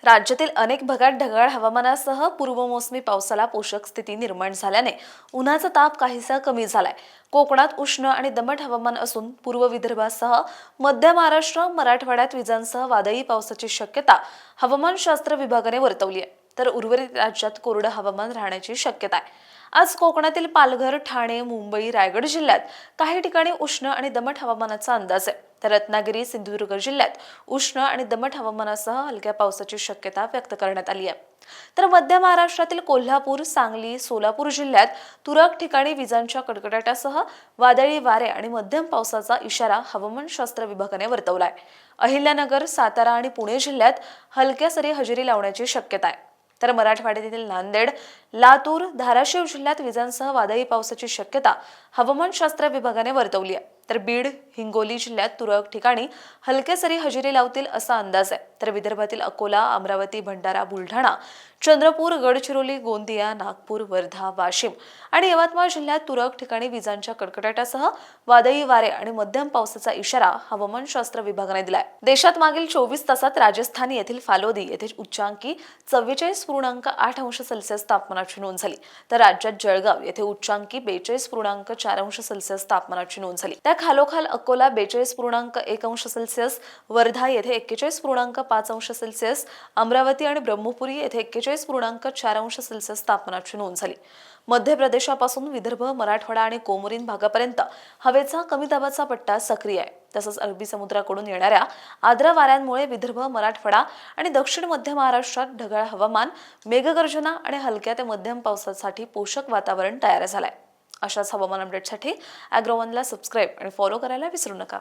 राज्यातील अनेक भागात ढगाळ हवामानासह पूर्वमोसमी पावसाला पोषक स्थिती निर्माण झाल्याने उन्हाचा ताप काहीसा कमी झालाय। कोकणात उष्ण आणि दमट हवामान असून पूर्व विदर्भासह मध्य महाराष्ट्र, मराठवाड्यात विजांसह वादळी पावसाची शक्यता हवामानशास्त्र विभागाने वर्तवली आहे, तर उर्वरित राज्यात कोरडं हवामान राहण्याची शक्यता आहे। आज कोकणातील पालघर, ठाणे, मुंबई, रायगड जिल्ह्यात काही ठिकाणी उष्ण आणि दमट हवामानाचा अंदाज आहे, तर रत्नागिरी, सिंधुदुर्ग जिल्ह्यात उष्ण आणि दमट हवामानासह हलक्या पावसाची शक्यता व्यक्त करण्यात आली आहे। तर मध्य महाराष्ट्रातील कोल्हापूर, सांगली, सोलापूर जिल्ह्यात तुरळक ठिकाणी विजांच्या कडकडाटासह वादळी वारे आणि मध्यम पावसाचा इशारा हवामानशास्त्र विभागाने वर्तवलाय। अहिल्यानगर, सातारा आणि पुणे जिल्ह्यात हलक्या सरी हजेरी लावण्याची शक्यता आहे। तर मराठवाड्यातील नांदेड, लातूर, धाराशिव जिल्ह्यात विजांसह वादळी पावसाची शक्यता हवामानशास्त्र विभागाने वर्तवली आहे। तर बीड, हिंगोली जिल्ह्यात तुरळक ठिकाणी हलक्या सरी हजेरी लावतील असा अंदाज आहे। तर विदर्भातील अकोला, अमरावती, भंडारा, बुलढाणा, चंद्रपूर, गडचिरोली, गोंदिया, नागपूर, वर्धा, वाशिम आणि यवतमाळ जिल्ह्यात तुरळक ठिकाणी विजांच्या कडकडाटासह वादळी वारे आणि मध्यम पावसाचा इशारा हवामानशास्त्र विभागाने दिलाय। देशात मागील 24 तासात राजस्थान येथील फालोदी येथे उच्चांकी 44.8 अंश सेल्सिअस तापमानाची नोंद झाली, तर राज्यात जळगाव येथे उच्चांकी 42.4 अंश सेल्सिअस तापमानाची नोंद झाली। त्या खालोखाल अकोला 42.1 अंश सेल्सिअस, वर्धा येथे 41.5 अंश सेल्सिअस, अमरावती आणि ब्रह्मपुरी येथे 41.4 अंश सेल्सिअस तापमानाची नोंद झाली। मध्य प्रदेशापासून विदर्भ, मराठवाडा आणि कोमरीन भागापर्यंत हवेचा कमी दाबाचा पट्टा सक्रिय आहे। तसंच अरबी समुद्राकडून येणाऱ्या आर्द्र वाऱ्यांमुळे विदर्भ, मराठवाडा आणि दक्षिण मध्य महाराष्ट्रात ढगाळ हवामान, मेघगर्जना आणि हलक्या ते मध्यम पावसासाठी पोषक वातावरण तयार झालंय। अशाच हवामान अपडेटसाठी ॲग्रोवनला सबस्क्राईब आणि फॉलो करायला विसरू नका।